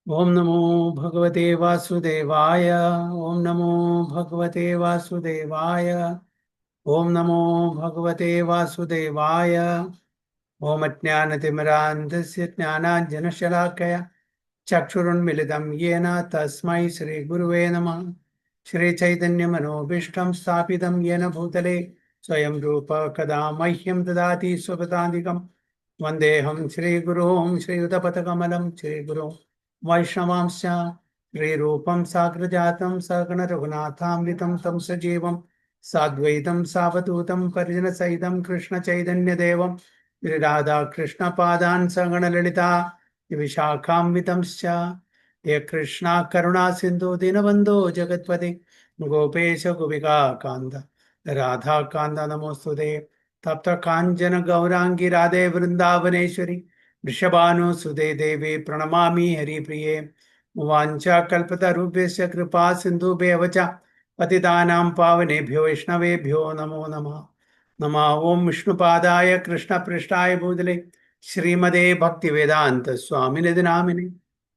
Om Namo Bhagavate Vasudevaya. Om Namo Bhagavate Vasudevaya. Om Namo Bhagavate Vasudevaya. Om Ajnanatimirandasya Jnananjanashalakaya Chakshurunmilitam Yena Tasmai Shri Guruve Namah. Shri Chaitanya Manobishtam Sthapitam Yena Bhutale Swayam Rupa Kada Mahyam Dadati Swapatandikam Vandeham Shri Gurum Shri Utapatakamalam Shri Guru Vaishnavamsya Shri Rupam Sagrajatam Sagana Raghunatham Tam Sajivam Sadvaitam Savadutam Parijana Saitam Krishna Chaitanya Devam Shri Radha Krishna Padan Sagana Lalita Vishakham Ye Krishna Karuna Sindhu Dinabandhu Jagatpati Gopesha Gopika Kanda Radha Kanda Namostude Tapta Kanjana Gaurangi Radhe Vrindavaneshwari Vrishabhanu Sude Devi Pranamami Hari Priye Vancha Kalpata Rupesya Kripa Sindhu Bevacha Patitanam Pavanebhyo Vaishnavebhyo Namo Namah Nama Om Vishnupadaya Krishna Prishtaya Bhudale Srimade Bhaktivedanta Swami Nidinamini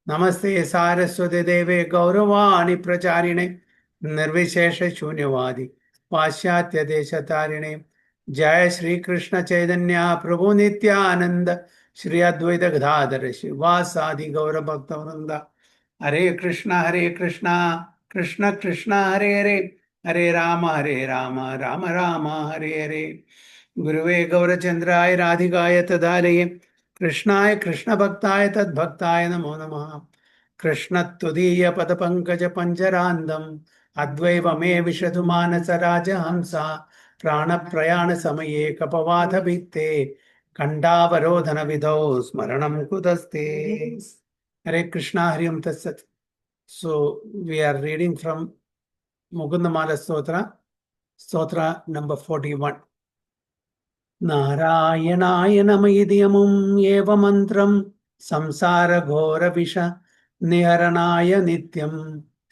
Namaste Saraswati Deve Gauravani Pracharine Nirvishesha Shunyavadi Paschatya Deshatarine Jai Sri Krishna Chaitanya Prabhu Nityananda Shri Advaita Gadadhara Shivasadi Gaura Bhaktavranda Hare Krishna Krishna Krishna Hare Hare Hare Rama Rama Rama Hare Hare Guruve Gaurachandraya Radhikaya Tadalaye Krishnaya Krishna Bhaktāya Tad Bhaktāya Namo Namaha Krishna Tudīya Pada Pankaja Panjarandam Advaiva Me Vishadu Manasa Raja Hamsa Prana Prayana Samaye Kapavadha Bhitte Kandavarodhana Vidho Smaranam Kudaste Hare Krishna Hari Om Tat Sat. So we are reading from Mukundmala Stotra, Stotra number 41. नारायणाय नमः एव मन्त्रं संसारघोरविष निहरणाय नित्यं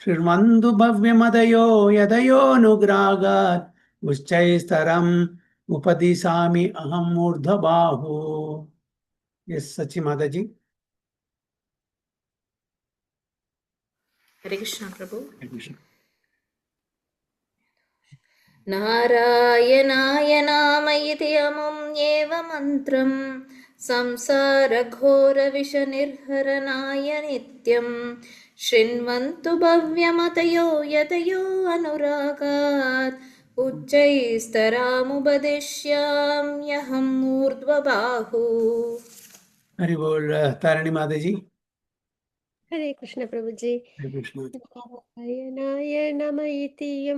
शृण्वन्तु भव्यमदयो यदयोनुग्रागात् उच्चैस्तरम् उपदिशामि अहं मूर्धबाहु. Yes, Sachi Mataji. Hare Krishna Prabhu. Hare Krishna. नारायणाय नामयति अमुम् एव मन्त्रं संसारघोरविषनिर्हरणाय नित्यं शृण्वन्तु भव्यमतयो यतयो अनुरागात् उच्चैस्तरामुपदिश्याम्यहं मूर्ध्वबाहु. Hari Bol, Tarani Mataji. Hare Krishna Prabhuji. Hare Krishna. Narayanaaya nama iti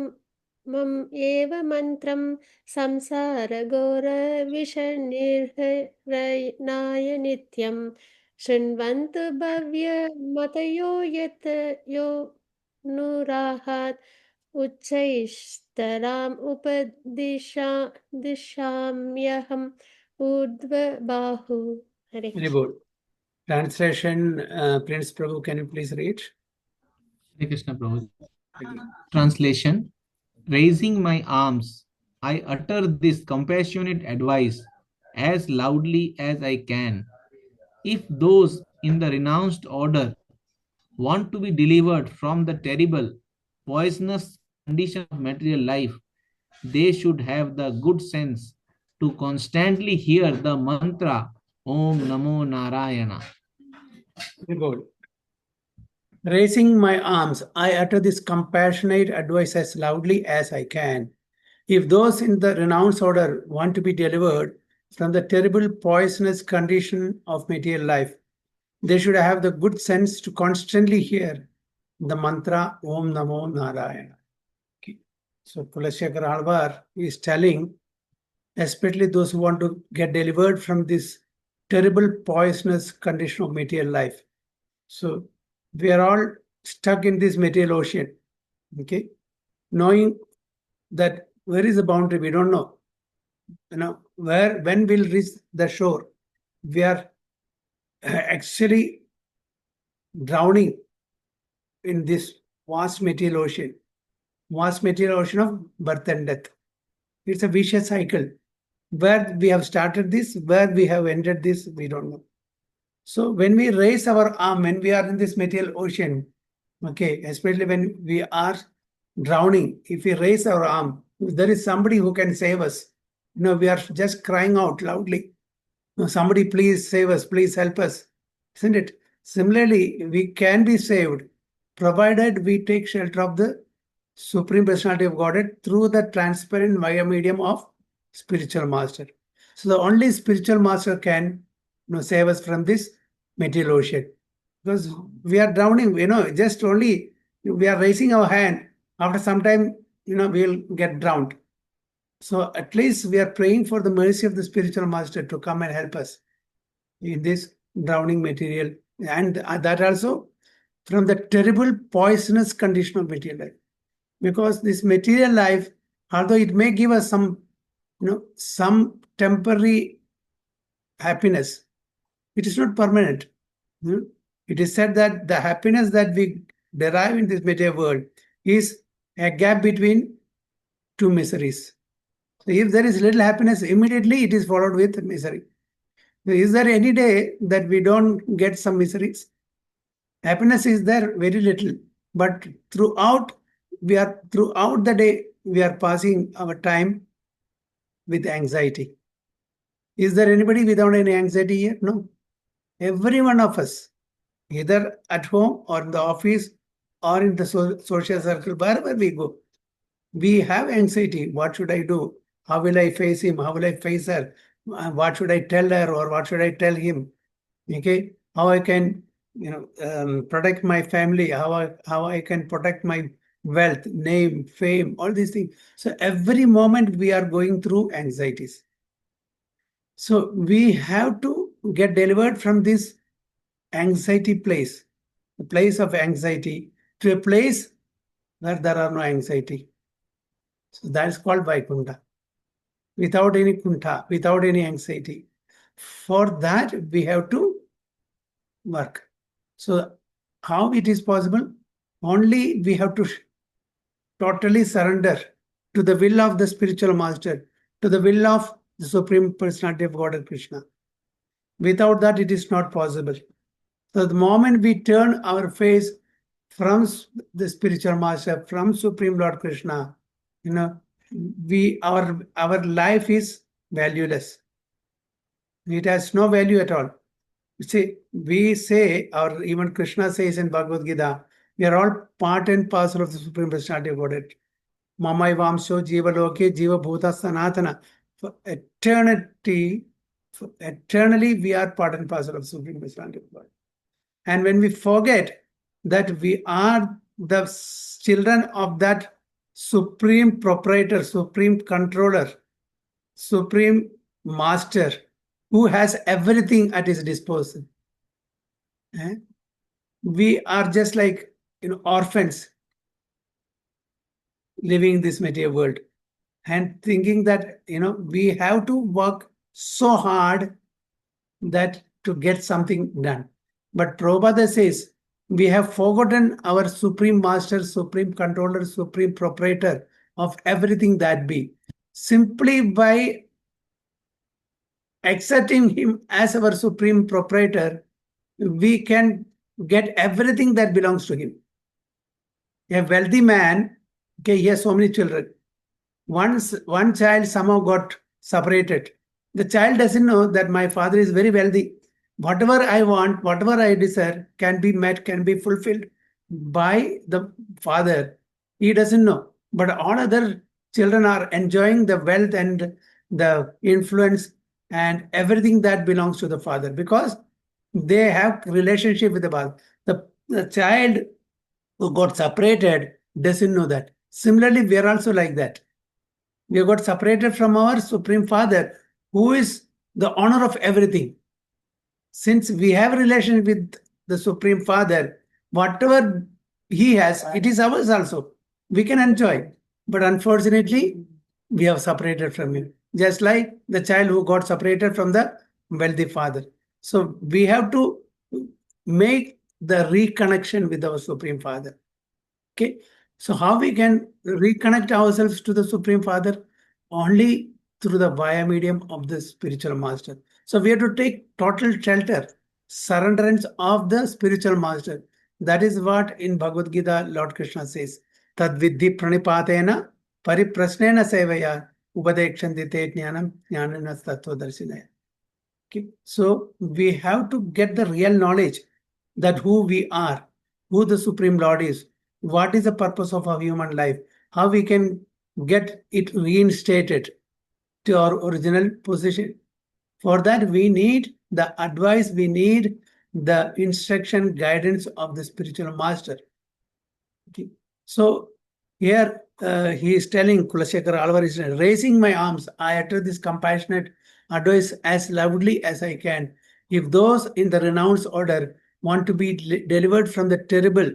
mam eva mantram samsara gora vishanirharaya nityam shrinvantu bhavya matayo yat yo nurahat uchchaistaram upadishamyaham urdhva bahu. Hare Hari Krishna. Bol. Translation, Prince Prabhu, can you please read? Hare Krishna Prabhu. Translation: Raising my arms, I utter this compassionate advice as loudly as I can. If those in the renounced order want to be delivered from the terrible, poisonous condition of material life, they should have the good sense to constantly hear the mantra Om Namo Narayana. Very good. Raising my arms, I utter this compassionate advice as loudly as I can. If those in the renounced order want to be delivered from the terrible poisonous condition of material life, they should have the good sense to constantly hear the mantra Om Namo Narayana. Okay. So Kulashekar Alvar is telling, especially those who want to get delivered from this terrible poisonous condition of material life. So we are all stuck in this material ocean. Okay, knowing that where is the boundary, we don't know. Where, when we'll reach the shore. We are actually drowning in this vast material ocean of birth and death. It's a vicious cycle. Where we have started this, where we have ended this, we don't know. So when we raise our arm, when we are in this material ocean, okay, especially when we are drowning, if we raise our arm, there is somebody who can save us. We are just crying out loudly. No, somebody please save us, please help us. Isn't it? Similarly, we can be saved provided we take shelter of the Supreme Personality of Godhead through the transparent via medium of spiritual master. So the only spiritual master can save us from this material ocean. Because we are drowning, just only we are raising our hand. After some time, we'll get drowned. So at least we are praying for the mercy of the spiritual master to come and help us in this drowning material. And that also from the terrible poisonous condition of material life. Because this material life, although it may give us some temporary happiness, it is not permanent. It is said that the happiness that we derive in this material world is a gap between two miseries. So if there is little happiness, immediately it is followed with misery. So is there any day that we don't get some miseries? Happiness is there very little, but throughout the day we are passing our time with anxiety. Is there anybody without any anxiety here? No. Every one of us, either at home or in the office or in the social circle, wherever we go, we have anxiety. What should I do? How will I face him? How will I face her? What should I tell her or what should I tell him? Okay, how I can protect my family, how I can protect my wealth, name, fame, all these things. So every moment we are going through anxieties. So we have to get delivered from this anxiety place, the place of anxiety, to a place where there are no anxiety. So that is called Vaikuntha. Without any kuntha, without any anxiety. For that, we have to work. So how it is possible? Only we have to totally surrender to the will of the spiritual master, to the will of the Supreme Personality of Godhead Krishna. Without that, it is not possible. So the moment we turn our face from the spiritual master, from Supreme Lord Krishna, our life is valueless. It has no value at all. See, we say, or even Krishna says in Bhagavad Gita, we are all part and parcel of the Supreme Personality of Godhead. Mamai Vamsho Jiva Loke Jiva Bhuta Sanatana. For eternally, we are part and parcel of the Supreme Personality of God. And when we forget that we are the children of that Supreme Proprietor, Supreme Controller, Supreme Master, who has everything at his disposal. We are just like orphans living in this material world and thinking that we have to work so hard that to get something done. But Prabhupada says we have forgotten our Supreme Master, Supreme Controller, Supreme Proprietor of everything that be. Simply by accepting him as our Supreme Proprietor, we can get everything that belongs to him. A wealthy man, okay, he has so many children. One child somehow got separated. The child doesn't know that my father is very wealthy. Whatever I want, whatever I desire can be met, can be fulfilled by the father. He doesn't know. But all other children are enjoying the wealth and the influence and everything that belongs to the father because they have relationship with the father. The child who got separated doesn't know that. Similarly, we are also like that. We got separated from our Supreme Father, who is the owner of everything. Since we have a relation with the Supreme Father, whatever he has, it is ours also. We can enjoy. But unfortunately, we have separated from him. Just like the child who got separated from the wealthy father. So we have to make the reconnection with our Supreme Father. Okay. So how we can reconnect ourselves to the Supreme Father? Only through the via medium of the spiritual master. So we have to take total shelter surrenderance of the spiritual master. That is what in Bhagavad Gita Lord Krishna says. Tad vidhi pranipatena pariprasnena sevaya upadekshanti te jnanam jnanana tattva darshinaya. Okay. So we have to get the real knowledge that who we are, who the Supreme Lord is, what is the purpose of our human life, how we can get it reinstated to our original position. For that, we need the advice, we need the instruction, guidance of the spiritual master. Okay. So here he is telling Kulasekara Alvar, raising my arms, I utter this compassionate advice as loudly as I can. If those in the renounced order want to be delivered from the terrible,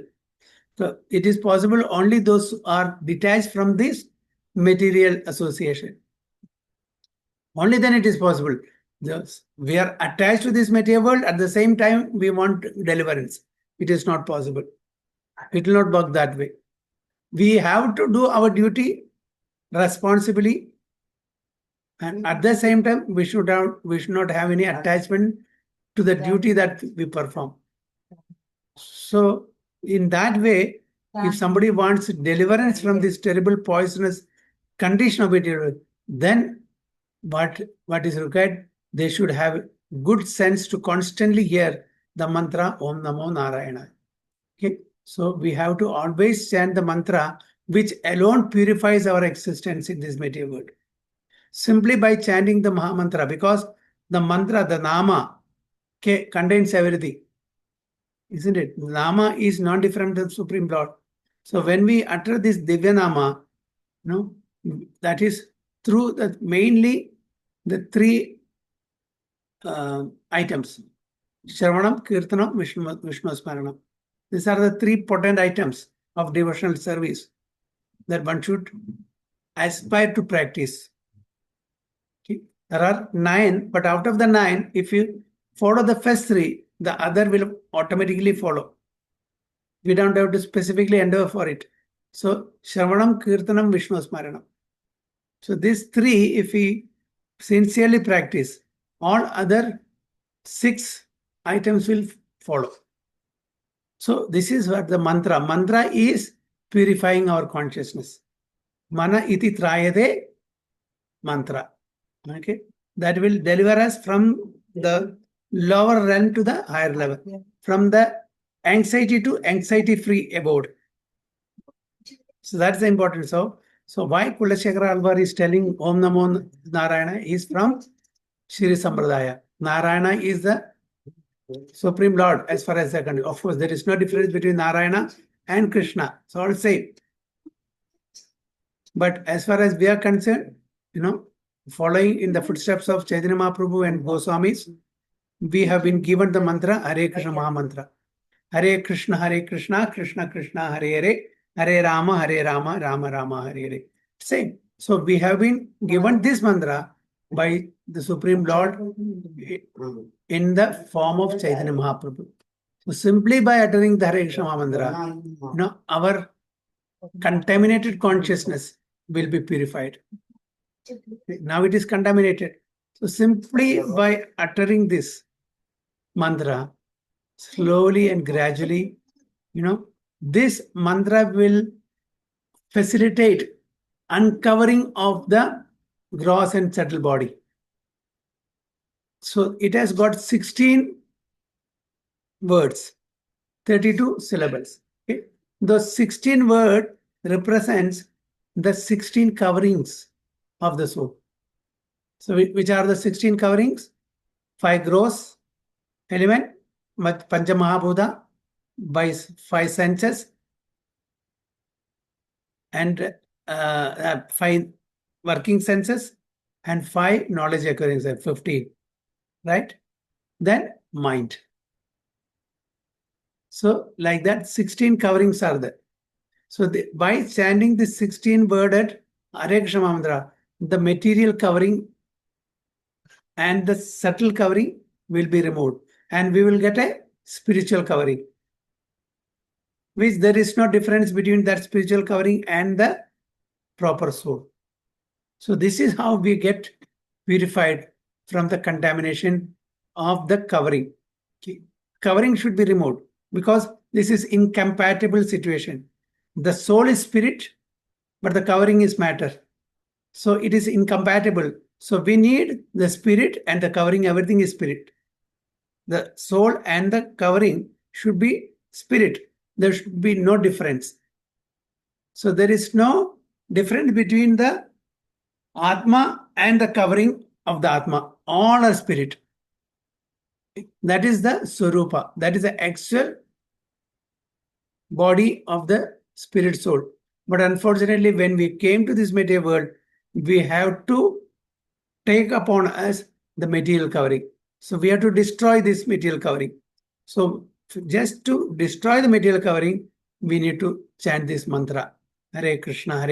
so it is possible only those who are detached from this material association. Only then it is possible. We are attached to this material world, at the same time we want deliverance. It is not possible. It will not work that way. We have to do our duty responsibly, and at the same time we should not have any attachment to the duty that we perform. So in that way, if somebody wants deliverance from this terrible poisonous condition of it, then what is required? They should have good sense to constantly hear the mantra Om Namo Narayana. Okay, so we have to always chant the mantra, which alone purifies our existence in this material world. Simply by chanting the Maha Mantra, because the mantra, the Nama, contains everything. Isn't it? Nama is not different than Supreme Lord. So when we utter this Divya Nama, that is through mainly the three items: Shravanam, Kirtanam, Vishnu Smaranam. These are the three potent items of devotional service that one should aspire to practice. Okay. There are 9, but out of the 9, if you follow the first 3, the other will automatically follow. We don't have to specifically endeavor for it. So, Shravanam, Kirtanam, Vishnu Smaranam. So, these 3, if we sincerely practice, all other 6 items will follow. So, this is what the mantra. Mantra is purifying our consciousness. Mana iti trayade mantra. Okay, that will deliver us from the lower realm to the higher level, from the anxiety to anxiety-free abode. So that's the importance. So why Kulashekara Alvar is telling Om Namo Narayana is from Shri Sampradaya. Narayana is the Supreme Lord as far as they're concerned. Of course, there is no difference between Narayana and Krishna. It's all same. But as far as we are concerned, following in the footsteps of Chaitanya Mahaprabhu and Goswamis, we have been given the mantra Hare Krishna Maha Mantra. Hare Krishna, Krishna Krishna, Hare Hare, Hare Rama, Rama Rama, Hare Hare. Same. So we have been given this mantra by the Supreme Lord in the form of Chaitanya Mahaprabhu. So simply by uttering the Hare Krishna Maha Mantra, our contaminated consciousness will be purified. Now it is contaminated. So simply by uttering this mantra, slowly and gradually, this mantra will facilitate uncovering of the gross and subtle body. So it has got 16 words, 32 syllables. Okay? Those 16 words represents the 16 coverings of the soul. So which are the 16 coverings? 5 gross element, Pancha Mahabhuta, by 5 senses, and 5 working senses, and 5 knowledge occurring, 15, right? Then mind. So like that, 16 coverings are there. So by chanting the 16-worded Hare Krishna Mantra, the material covering and the subtle covering will be removed, and we will get a spiritual covering, which there is no difference between that spiritual covering and the proper soul. So this is how we get purified from the contamination of the covering. Covering should be removed because this is incompatible situation. The soul is spirit, but the covering is matter. So it is incompatible. So we need the spirit and the covering, everything is spirit. The soul and the covering should be spirit. There should be no difference. So there is no difference between the Atma and the covering of the Atma. All are spirit. That is the Swarupa. That is the actual body of the spirit soul. But unfortunately, when we came to this material world, we have to take upon us the material covering. So we have to destroy this material covering. So just to destroy the material covering, we need to chant this mantra. Hare Krishna,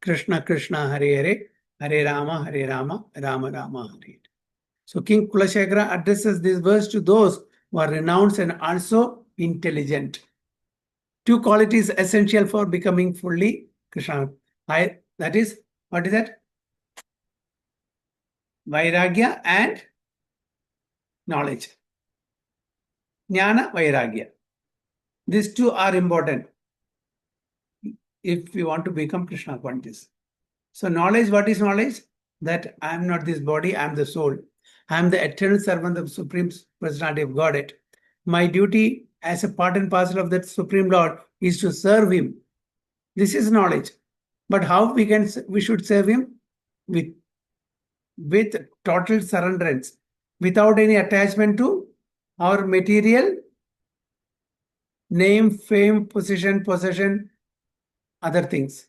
Krishna Krishna, Hare Hare, Hare Rama, Rama Rama, Hare. So King Kulashekara addresses this verse to those who are renounced and also intelligent. Two qualities essential for becoming fully Krishna. That is, what is that? Vairagya and knowledge. Jnana, Vairagya. These two are important if we want to become Krishna conscious. So knowledge, what is knowledge? That I am not this body, I am the soul. I am the eternal servant of the Supreme Personality of Godhead. My duty as a part and parcel of that Supreme Lord is to serve Him. This is knowledge. But how we should serve Him? With total surrenderance, without any attachment to our material, name, fame, position, possession, other things.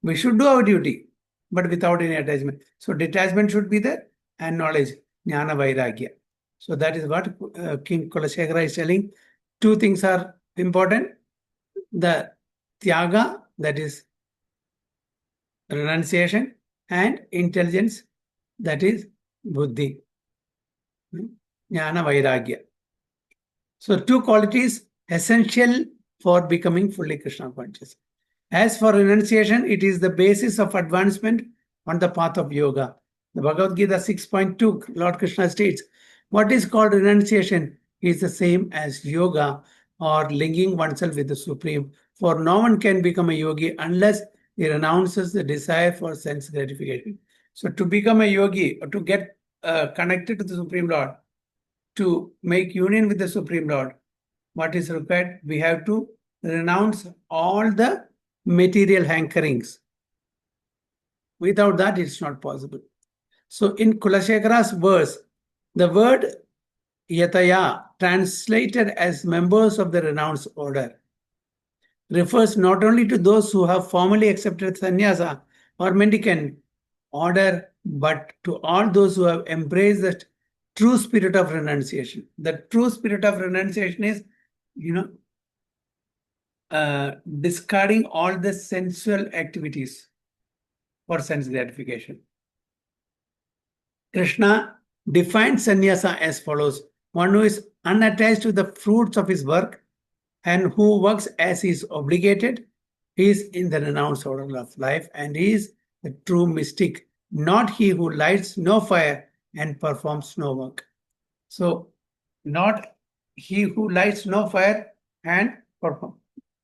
We should do our duty, but without any attachment. So detachment should be there and knowledge, jnana vairagya. So that is what King Kulashekara is telling. Two things are important. The tyaga, that is renunciation, and intelligence, that is buddhi, jnana vairagya. So two qualities essential for becoming fully Krishna conscious. As for renunciation, it is the basis of advancement on the path of yoga. The Bhagavad Gita 6.2, Lord Krishna states, what is called renunciation is the same as yoga or linking oneself with the Supreme. For no one can become a yogi unless he renounces the desire for sense gratification. So to become a yogi or to get connected to the Supreme Lord, to make union with the Supreme Lord, what is required? We have to renounce all the material hankerings. Without that, it's not possible. So in Kulashekara's verse, the word yataya, translated as members of the renounced order, refers not only to those who have formally accepted sannyasa or mendicant order, but to all those who have embraced the true spirit of renunciation. The true spirit of renunciation is, discarding all the sensual activities for sense gratification. Krishna defines sannyasa as follows: one who is unattached to the fruits of his work and who works as he is obligated, he is in the renounced order of life and he is the true mystic, not he who lights no fire and performs no work. So, not he who lights no fire and perform.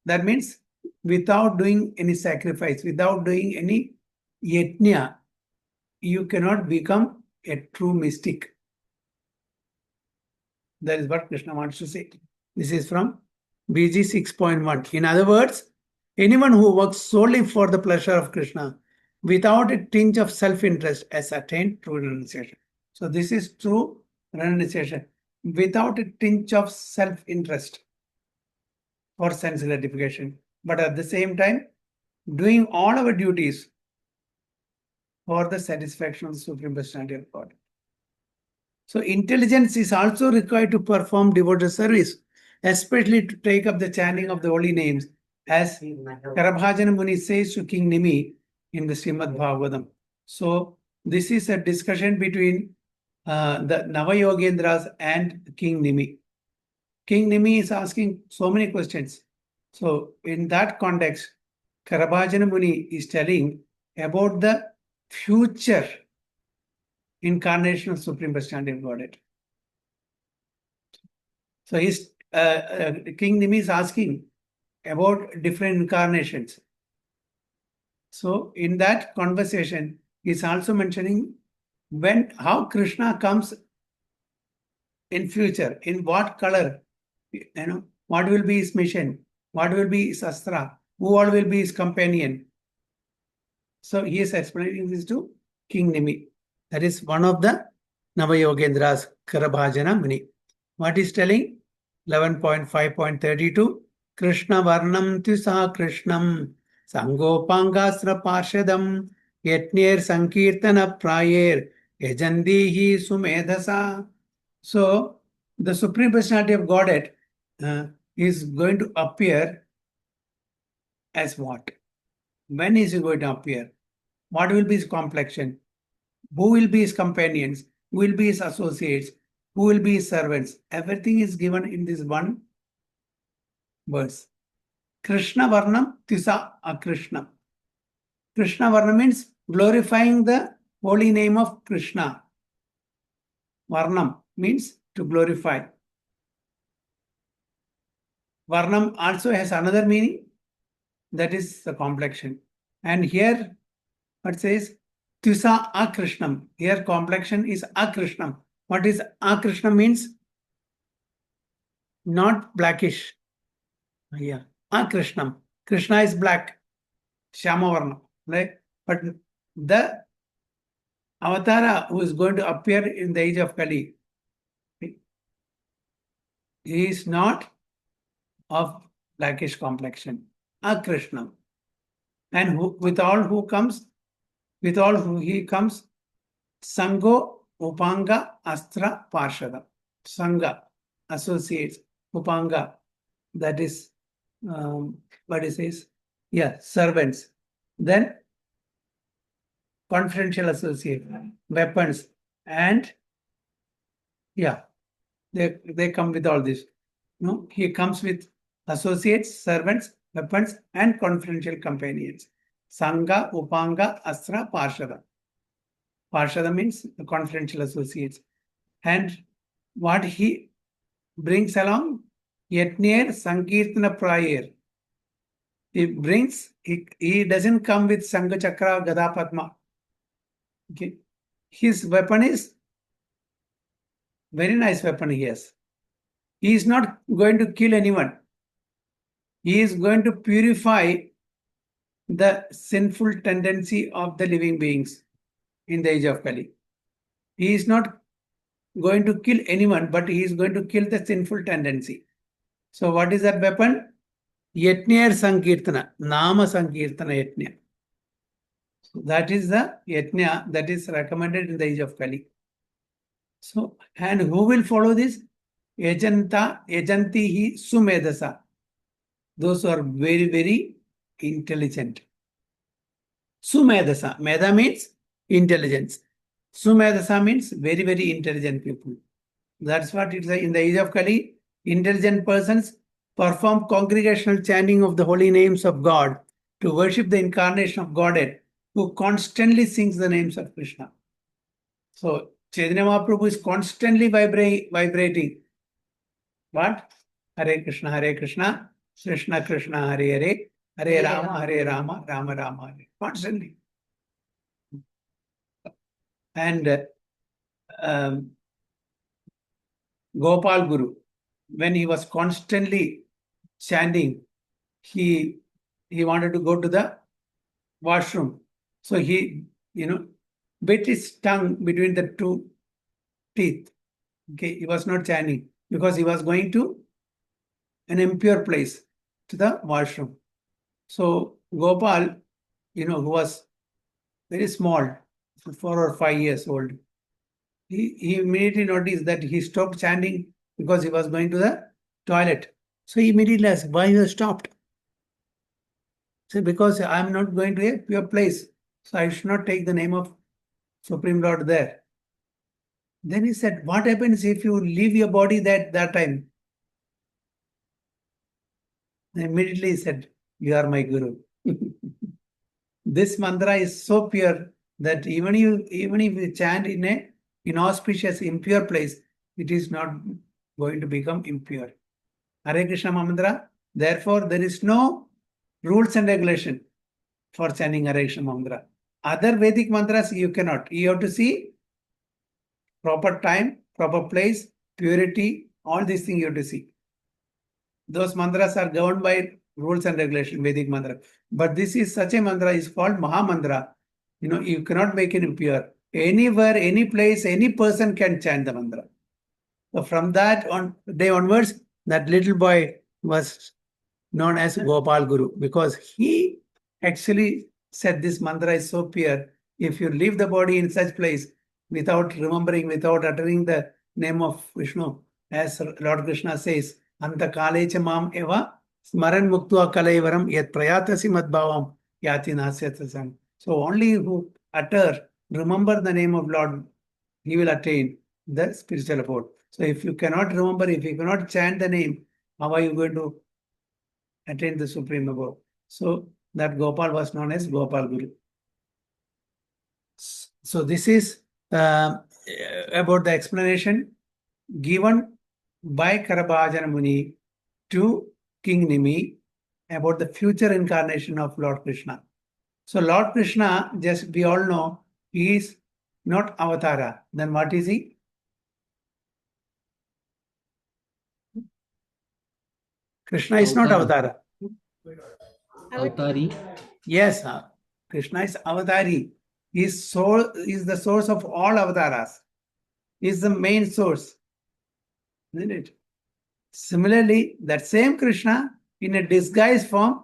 That means without doing any sacrifice, without doing any yajna, you cannot become a true mystic. That is what Krishna wants to say. This is from BG 6.1. In other words, anyone who works solely for the pleasure of Krishna without a tinge of self-interest has attained true renunciation. So this is true renunciation. Without a tinge of self-interest for sense gratification, but at the same time, doing all our duties for the satisfaction of the Supreme Personality of God. So intelligence is also required to perform devoted service, especially to take up the chanting of the holy names, as Karabhajana Muni says to King Nimi in the Srimad Bhagavatam. So this is a discussion between the Navayogendras and King Nimi. King Nimi is asking so many questions. So in that context, Karabhajana Muni is telling about the future incarnation of Supreme Personality of Godhead. So King Nimi is asking about different incarnations. So in that conversation, he's also mentioning how Krishna comes in future, in what color, what will be his mission, what will be his astra, who all will be his companion. So he is explaining this to King Nimi. That is one of the Navayogendras, Karabhajana Muni. What is telling? 11.5.32 Krishna Varnam Tisa Krishnam Sangopangasra Parshadam Yetnir Sankirtana Prayer Ejandihi Sumedhasa. So the Supreme Personality of Godhead is going to appear as what? When is he going to appear? What will be his complexion? Who will be his companions? Who will be his associates? Who will be his servants? Everything is given in this one verse. Krishna Varnam Tisa Akrishna. Krishna Varnam means glorifying the holy name of Krishna. Varnam means to glorify. Varnam also has another meaning, that is the complexion. And here it says Tisa Akrishnam. Here complexion is Akrishnam. What is Akrishnam means? Not blackish. Yeah. Akrishnam. Krishna is black. Shamavarnam. Right? But the avatara who is going to appear in the age of Kali, he is not of blackish complexion. Akrishnam. And with all who he comes, Sango, Upanga, Astra, Parshada. Sangha, associates, Upanga, that is, what it says? Yeah, servants. Then, confidential associate, weapons, and yeah, they come with all this. No, he comes with associates, servants, weapons, and confidential companions. Sangha, Upanga, Astra, Parshada. Parshada means the confidential associates. And what he brings along? Yetnir Sankirtana Prayer. He doesn't come with Sangha Chakra, Gada Padma. Okay. His weapon is very nice weapon he has. He is not going to kill anyone. He is going to purify the sinful tendency of the living beings in the age of Kali. He is not going to kill anyone, but he is going to kill the sinful tendency. So what is that weapon? Yetnir Sankirtana, Nama Sankirtana Yetnya. So that is the Yetnya that is recommended in the age of Kali. So, and who will follow this? Yajantihi Sumedasa. Those who are very, very intelligent. Sumedasa. Meda means intelligence. Sumedasa means very, very intelligent people. That's what it is in the age of Kali. Intelligent persons perform congregational chanting of the holy names of God to worship the incarnation of Godhead, who constantly sings the names of Krishna. So Chaitanya Mahaprabhu is constantly vibrating. What? Hare Krishna, Krishna Krishna, Hare Hare Rama, Rama Rama, Hare. Constantly. And Gopal Guru, when he was constantly chanting, he wanted to go to the washroom. So he, bit his tongue between the two teeth. Okay, he was not chanting because he was going to an impure place, to the washroom. So Gopal, who was very small, 4 or 5 years old, he immediately noticed that he stopped chanting because he was going to the toilet. So he immediately asked, why you stopped? So because I am not going to a pure place, so I should not take the name of Supreme Lord there. Then he said, what happens if you leave your body that time? Then immediately he said, you are my Guru. This mantra is so pure that even if you chant in an inauspicious, impure place, it is not going to become impure. Hare Krishna mantra. Therefore, there is no rules and regulation for chanting Hare Krishna mantra. Other Vedic mantras you cannot. You have to see proper time, proper place, purity, all these things you have to see. Those mantras are governed by rules and regulation, Vedic mantra. But this is such a mantra is called Maha Mantra. You cannot make it impure. Anywhere, any place, any person can chant the mantra. So from that day onwards, that little boy was known as Gopal Guru because he actually said this mantra is so pure. If you leave the body in such place without remembering, without uttering the name of Vishnu, as Lord Krishna says, Anta kalecha mam eva smaran muktva kalaivaram yat prayatasi madbhavam yati nasyatasam. So only who remember the name of Lord, he will attain the spiritual abode. So if you cannot remember, if you cannot chant the name, how are you going to attain the supreme abode? So that Gopal was known as Gopal Guru. So this is about the explanation given by Karabhajana Muni to King Nimi about the future incarnation of Lord Krishna. So Lord Krishna, just we all know, he is not Avatara. Then what is he? Krishna is not Avatara. Avatari. Yes, Krishna is Avatari. He is the source of all avataras. He is the main source. Isn't it? Similarly, that same Krishna in a disguised form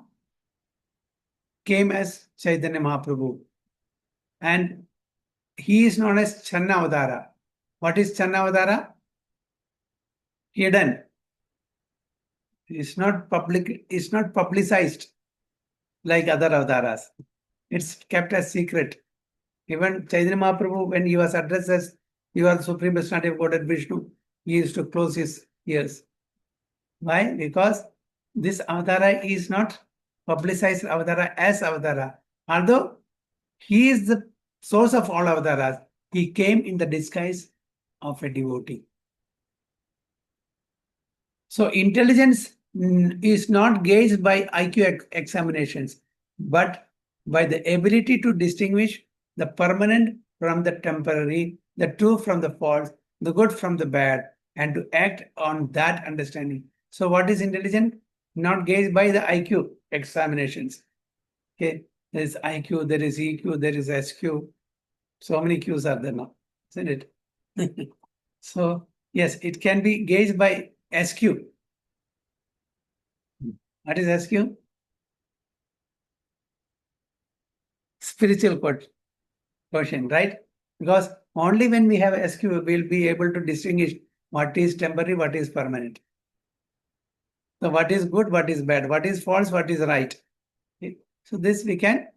came as Chaitanya Mahaprabhu. And he is known as Channa Avadara. What is Channa Avadara? Hidden. It's not public, it's not publicized like other avataras. It's kept as secret. Even Chaitanya Mahaprabhu, when he was addressed as you are the Supreme Personality of Godhead Vishnu, he used to close his ears. Why? Because this avatara is not publicized avatara as avatara. Although he is the source of all avataras, he came in the disguise of a devotee. So intelligence is not gauged by IQ examinations, but by the ability to distinguish the permanent from the temporary, the true from the false, the good from the bad, and to act on that understanding. So what is intelligent? Not gauged by the IQ examinations. Okay, there is IQ, there is EQ, there is SQ. So many Qs are there now, isn't it? So yes, it can be gauged by SQ. What is SQ? Spiritual quotient, right? Because only when we have SQ, we'll be able to distinguish what is temporary, what is permanent. So what is good, what is bad, what is false, what is right. Okay. So this we can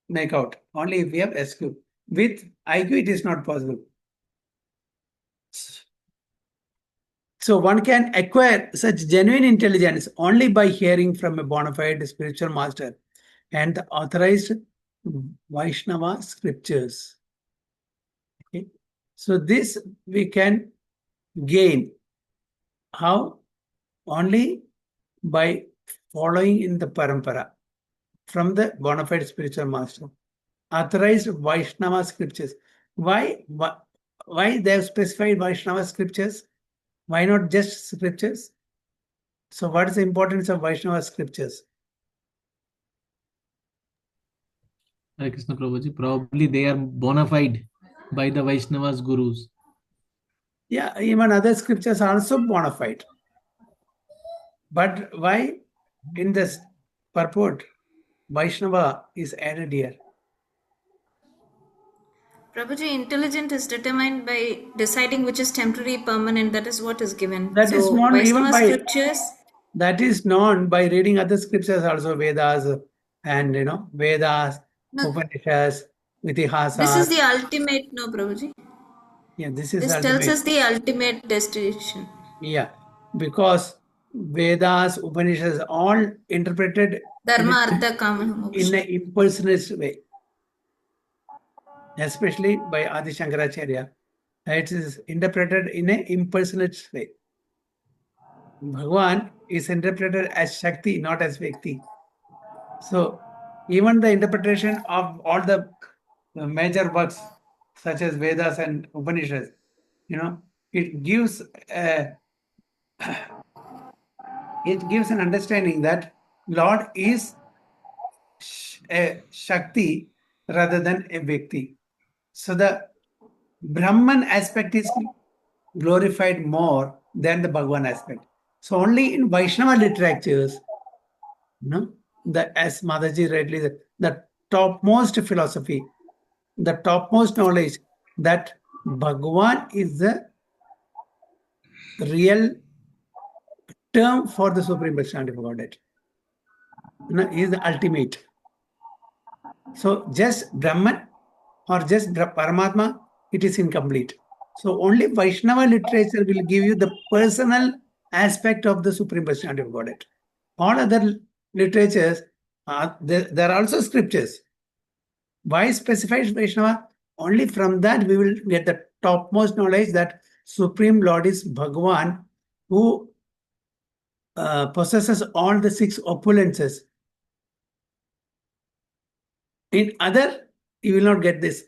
make out only if we have SQ. With IQ, it is not possible. So one can acquire such genuine intelligence only by hearing from a bona fide spiritual master and the authorized Vaishnava scriptures. Okay. So this we can gain. How? Only by following in the parampara from the bona fide spiritual master. Authorized Vaishnava scriptures. Why they have specified Vaishnava scriptures? Why not just scriptures? So what is the importance of Vaishnava scriptures? Hare Krishna Prabhuji, probably they are bona fide by the Vaishnavas gurus. Yeah, even other scriptures are also bona fide. But why in this purport Vaishnava is added here? Prabhuji, intelligent is determined by deciding which is temporary, permanent. That is what is given. That is known even by scriptures. That is known by reading other scriptures also, Vedas and Vedas, No. Upanishads, Itihasas. This is the ultimate, no, Prabhuji. Yeah, this is This ultimate. tells us the ultimate destination. Yeah, because Vedas, Upanishads all interpreted Dharma, Artha, Kama, Moksha. in an impersonalist way, especially by Adi Shankaracharya. It is interpreted in an impersonalist way. Bhagwan is interpreted as Shakti, not as Vyakti. So even the interpretation of all the major works such as Vedas and Upanishads, it gives an understanding that Lord is a Shakti rather than a Vyakti. So the Brahman aspect is glorified more than the Bhagwan aspect. So only in Vaishnava literatures, as Mataji rightly said, the topmost philosophy, the topmost knowledge that Bhagwan is the real term for the Supreme Personality of Godhead. He is the ultimate. So just Brahman or just Paramatma, it is incomplete. So only Vaishnava literature will give you the personal aspect of the Supreme Personality of Godhead. All other literatures, there are also scriptures. Why specify Vaishnava? Only from that we will get the topmost knowledge that Supreme Lord is Bhagavan, who possesses all the six opulences. In other, you will not get this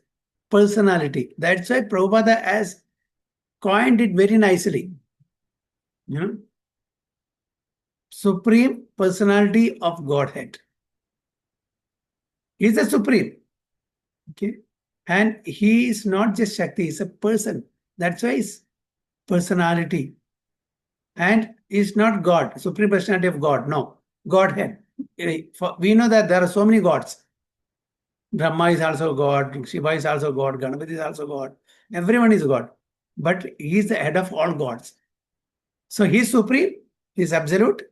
personality. That's why Prabhupada has coined it very nicely. Supreme Personality of Godhead. He is the Supreme. Okay. And he is not just Shakti, he is a person. That's why his personality. And is not God, Supreme Personality of God. No, Godhead. We know that there are so many gods. Brahma is also God, Shiva is also God, Ganapati is also God. Everyone is God. But he is the head of all gods. So he is supreme, he is absolute,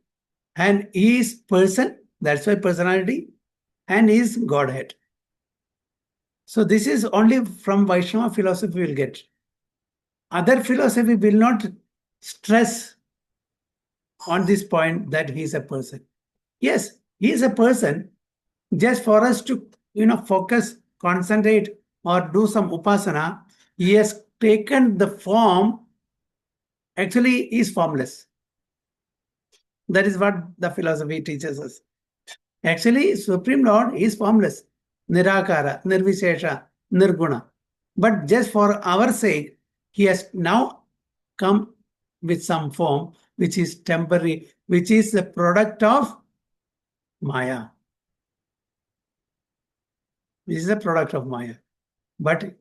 and he is person, that's why personality, and he is Godhead. So this is only from Vaishnava philosophy we will get. Other philosophy will not stress on this point that he is a person. Yes, he is a person. Just for us to focus, concentrate, or do some upasana, he has taken the form, actually is formless. That is what the philosophy teaches us. Actually, Supreme Lord is formless. Nirakara, Nirvishesha, Nirguna. But just for our sake, he has now come with some form which is temporary, which is the product of Maya. This is the product of Maya. But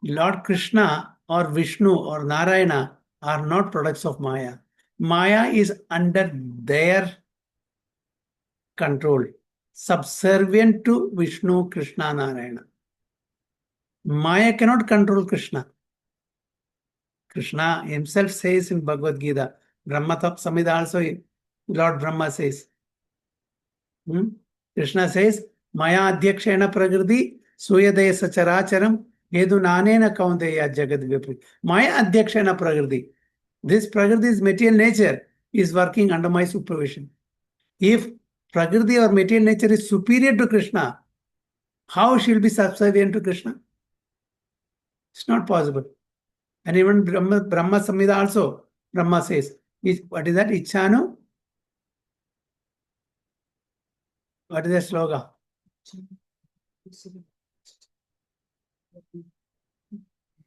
Lord Krishna or Vishnu or Narayana are not products of Maya. Maya is under their control, subservient to Vishnu, Krishna, Narayana. Maya cannot control Krishna. Krishna himself says in Bhagavad Gita, Brahma Samhita also, Lord Brahma says. Krishna says, Maya Adhyakshena Prakriti, Suyadaya Sacharacharam, Hedu Nanena Kaunteya Jagad Vipri. Maya Adhyakshena Prakriti. This Prakriti's material nature is working under my supervision. If Prakriti or material nature is superior to Krishna, how she'll be subservient to Krishna? It's not possible. And even Brahma Samhita also, Brahma says, what is that? Ichhanu? What is that slogan?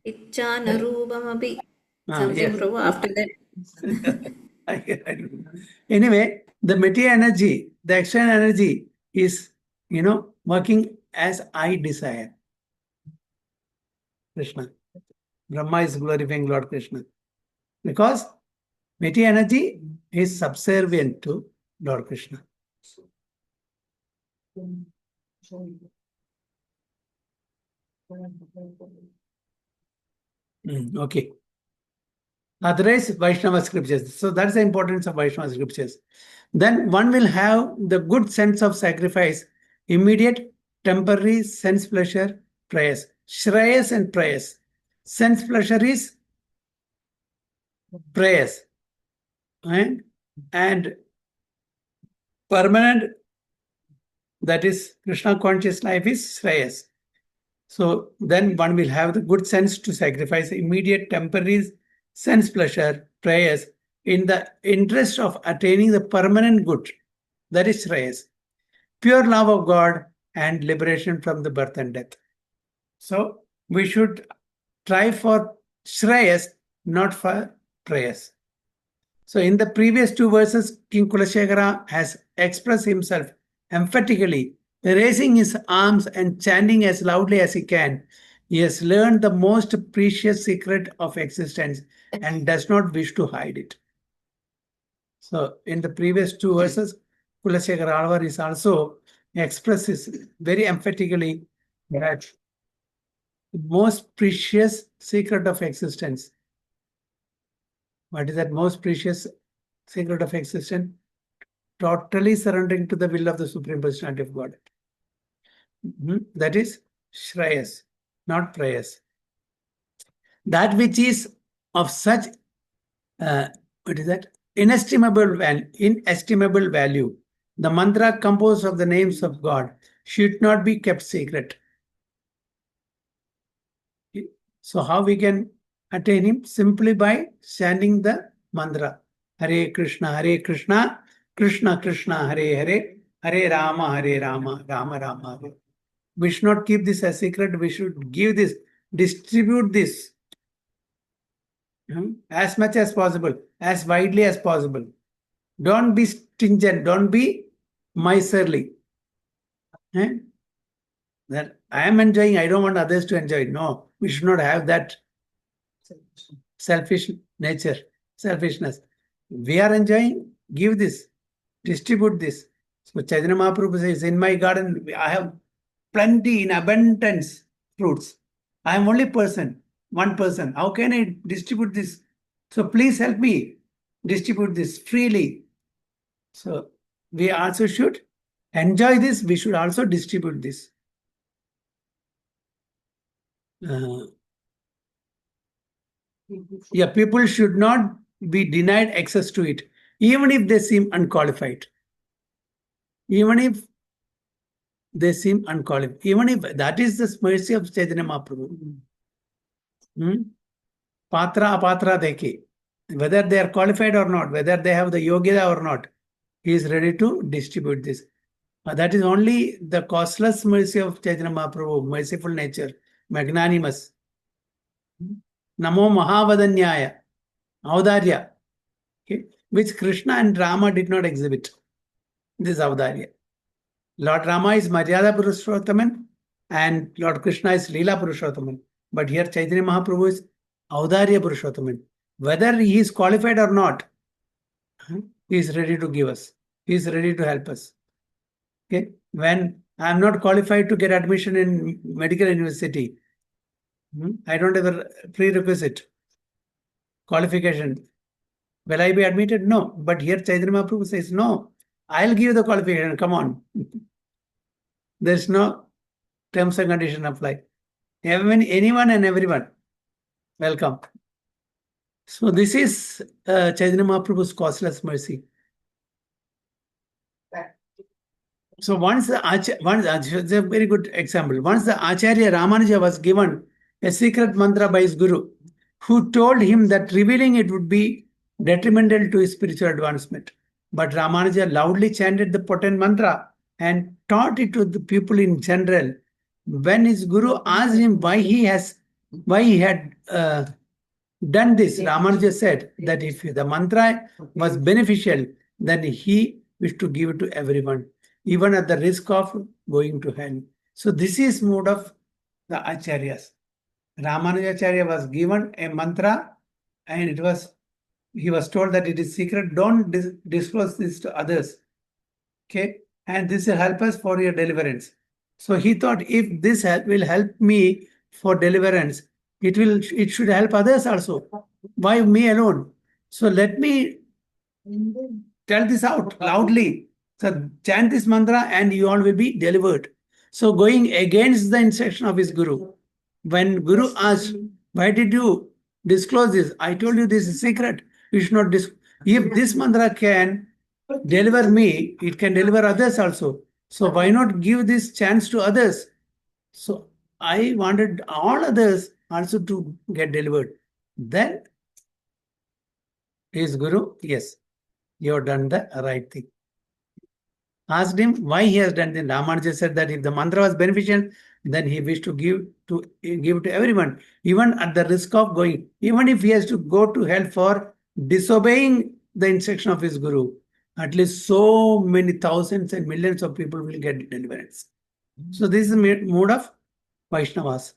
Ichchanarupamapi. Something Yes. Prabhu after that. Anyway, the material energy, the external energy is, working as I desire. Krishna. Brahma is glorifying Lord Krishna. Because material energy is subservient to Lord Krishna. Okay. Otherwise, Vaishnava scriptures. So that's the importance of Vaishnava scriptures. Then one will have the good sense of sacrifice, immediate, temporary sense pleasure, prayers. Shreyas and prayers. Sense pleasure is prayers. And permanent, that is Krishna conscious life, is Shreyas. So then one will have the good sense to sacrifice immediate, temporary sense pleasure, prayers, in the interest of attaining the permanent good, that is Shreyas, pure love of God and liberation from the birth and death. So we should try for Shreyas, not for prayers. So in the previous two verses, King Kulashekara has expressed himself emphatically, raising his arms and chanting as loudly as he can. He has learned the most precious secret of existence and does not wish to hide it. So in the previous two verses, Kulashekara Alvar is also expresses very emphatically that the most precious secret of existence. What is that most precious secret of existence? Totally surrendering to the will of the Supreme Personality of God. That is Shreyas, not prayers. That which is of such, what is that? Inestimable value. The mantra composed of the names of God should not be kept secret. So how we can attain him? Simply by chanting the mantra. Hare Krishna, Krishna Krishna, Hare Hare, Hare Rama, Rama Rama, Hare. We should not keep this a secret. We should give this, distribute this as much as possible, as widely as possible. Don't be stingent. Don't be miserly. That I am enjoying, I don't want others to enjoy. No, we should not have that selfish nature, selfishness. We are enjoying, give this, distribute this. So Chaitanya Mahaprabhu says, in my garden, I have plenty in abundance fruits. I am only one person. How can I distribute this? So please help me distribute this freely. So we also should enjoy this. We should also distribute this. People should not be denied access to it, even if they seem unqualified. Even if that is the mercy of Chaitanya Mahaprabhu. Patra apatra deke. Whether they are qualified or not, whether they have the yogya or not, he is ready to distribute this. That is only the costless mercy of Chaitanya Mahaprabhu, merciful nature, magnanimous. Namo Mahavadanyaya, Audarya, which Krishna and Rama did not exhibit. This Audarya. Lord Rama is Maryada Purushottaman and Lord Krishna is Leela Purushottaman. But here Chaitanya Mahaprabhu is Audarya Purushottaman. Whether he is qualified or not, he is ready to give us. He is ready to help us. Okay. When I am not qualified to get admission in medical university, I don't have a prerequisite qualification. Will I be admitted? No. But here Chaitanya Mahaprabhu says, no, I'll give the qualification. Come on. There's no terms and conditions apply. Anyone and everyone, welcome. So this is Chaitanya Mahaprabhu's costless mercy. So once it's a very good example. Once the Acharya Ramanuja was given a secret mantra by his guru, who told him that revealing it would be detrimental to his spiritual advancement. But Ramanuja loudly chanted the potent mantra and taught it to the people in general. When his guru asked him why he had done this, Ramanuja said that if the mantra was beneficial, then he wished to give it to everyone, even at the risk of going to hell. So this is mode of the Acharyas. Ramanujacharya was given a mantra and he was told that it is secret. Don't disclose this to others. Okay. And this will help us for your deliverance. So he thought, if this will help me for deliverance, it should help others also. Why me alone? So let me tell this out loudly. So chant this mantra and you all will be delivered. So going against the instruction of his guru. When Guru asked, why did you disclose this? I told you this is secret. You should not disclose. If this mantra can deliver me, it can deliver others also. So why not give this chance to others? So I wanted all others also to get delivered. Then his guru, yes, you have done the right thing. Asked him why he has done this. Ramanuja said that if the mantra was beneficial, then he wished to give to everyone, even at the risk of going, even if he has to go to hell for disobeying the instruction of his guru. At least so many thousands and millions of people will get deliverance. So this is the mood of Vaishnavas.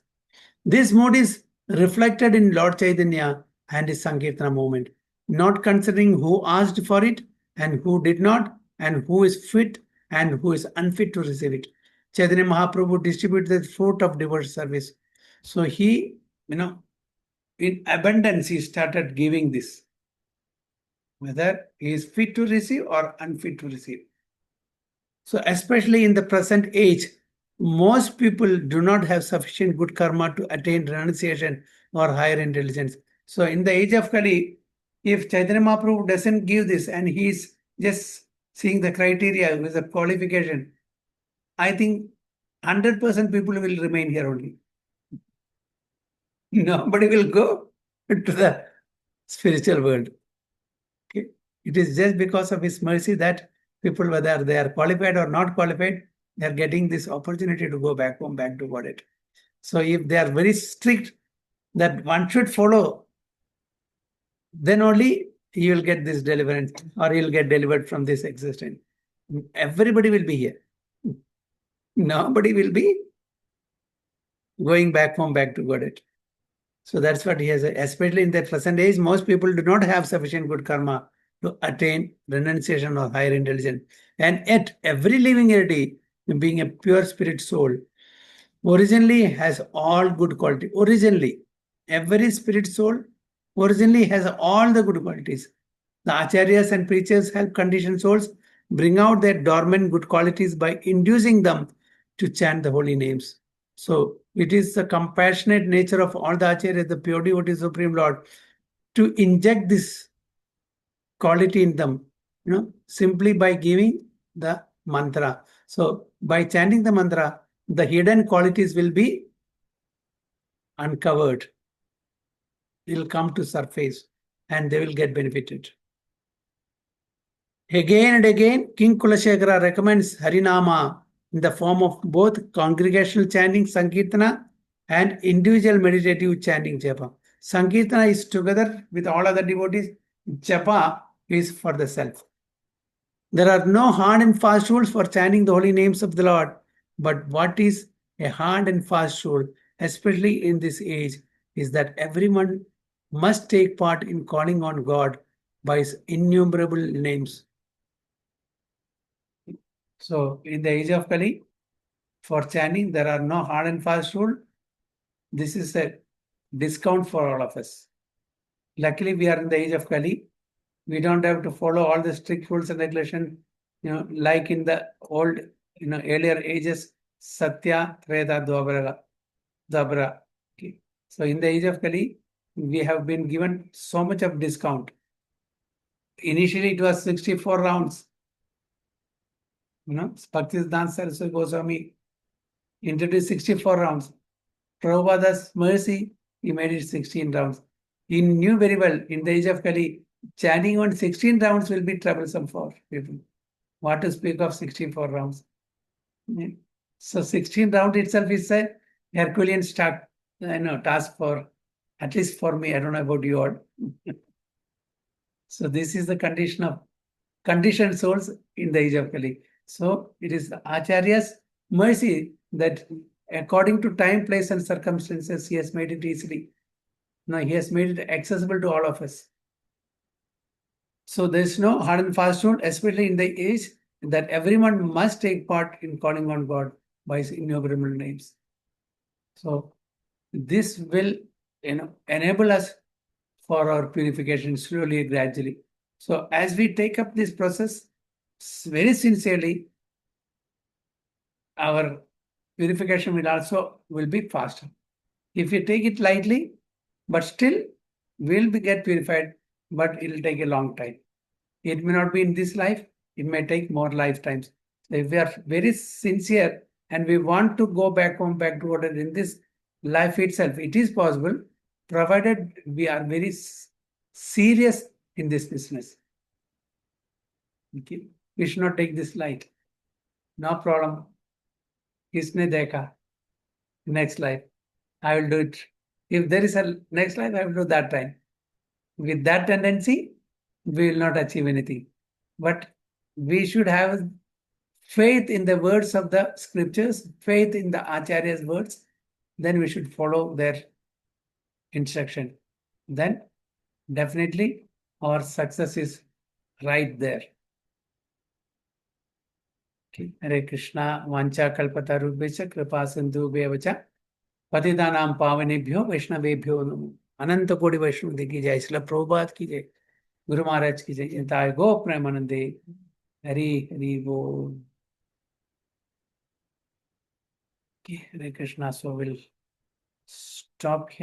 This mood is reflected in Lord Chaitanya and his Sankirtana movement, not considering who asked for it and who did not, and who is fit and who is unfit to receive it. Chaitanya Mahaprabhu distributed the fruit of devotional service. So he, in abundance, he started giving this, whether he is fit to receive or unfit to receive. So especially in the present age, most people do not have sufficient good karma to attain renunciation or higher intelligence. So in the age of Kali, if Chaitanya Mahaprabhu doesn't give this and he's just seeing the criteria with the qualification, I think 100% people will remain here only. Nobody will go to the spiritual world. Okay? It is just because of his mercy that people, whether they are qualified or not qualified, they are getting this opportunity to go back home, back to Godhead. So if they are very strict that one should follow, then only he will get this deliverance or he will get delivered from this existence. Everybody will be here. Nobody will be going back home, back to Godhead. So that's what he has, especially in the present age, most people do not have sufficient good karma to attain renunciation or higher intelligence. And yet, every living entity, being a pure spirit soul, originally has all good quality. Originally, every spirit soul originally has all the good qualities. The acharyas and preachers help conditioned souls bring out their dormant good qualities by inducing them to chant the holy names. So it is the compassionate nature of all the acharyas, the pure devotee Supreme Lord, to inject this quality in them, simply by giving the mantra. So by chanting the mantra, the hidden qualities will be uncovered. It will come to surface and they will get benefited. Again and again, King Kulashekara recommends Harinama in the form of both congregational chanting Sankirtana and individual meditative chanting Japa. Sankirtana is together with all other devotees. Japa is for the self. There are no hard and fast rules for chanting the holy names of the Lord. But what is a hard and fast rule, especially in this age, is that everyone must take part in calling on God by his innumerable names. So in the age of Kali, for chanting, there are no hard and fast rule. This is a discount for all of us. Luckily, we are in the age of Kali. We don't have to follow all the strict rules and regulations, like in the old, earlier ages, Satya, Treta, Dwapara. Okay. So in the age of Kali, we have been given so much of discount. Initially, it was 64 rounds. Bhaktisiddhanta Saraswati Goswami introduced 64 rounds. Prabhupada's mercy, he made it 16 rounds. He knew very well in the age of Kali, chanting on 16 rounds will be troublesome for people. What to speak of 64 rounds? So 16 round itself is a Herculean task for, at least for me. I don't know about you all. So this is the condition of conditioned souls in the age of Kali. So it is the Acharya's mercy that according to time, place, and circumstances, he has made it easily. Now he has made it accessible to all of us. So there is no hard and fast rule, especially in the age that everyone must take part in calling on God by his innumerable names. So this will enable us for our purification slowly, gradually. So as we take up this process very sincerely, our purification will be faster. If you take it lightly, but still will get purified, but it will take a long time. It may not be in this life, it may take more lifetimes. So if we are very sincere and we want to go back home, back to what in this life itself, it is possible, provided we are very serious in this business. Okay? We should not take this light. No problem. Kisne dekha. Next life, I will do it. If there is a next life, I will do that time. With that tendency, we will not achieve anything. But we should have faith in the words of the scriptures, faith in the Acharya's words, then we should follow their instruction. Then definitely our success is right there. Okay. Hare Krishna, Vancha Kalpatarubhya Kripa Sindhu Bevacha Patidanam Pavanebhyo Vaishnavebhyo Namo. अनंत कोटि वैष्णव की जय, श्रील प्रभुपाद की जय, गुरु महाराज की जय, चिंताय गो प्रेमानंदे, हरि हरि बोल. Okay, Hare Krishna. So we'll stop here.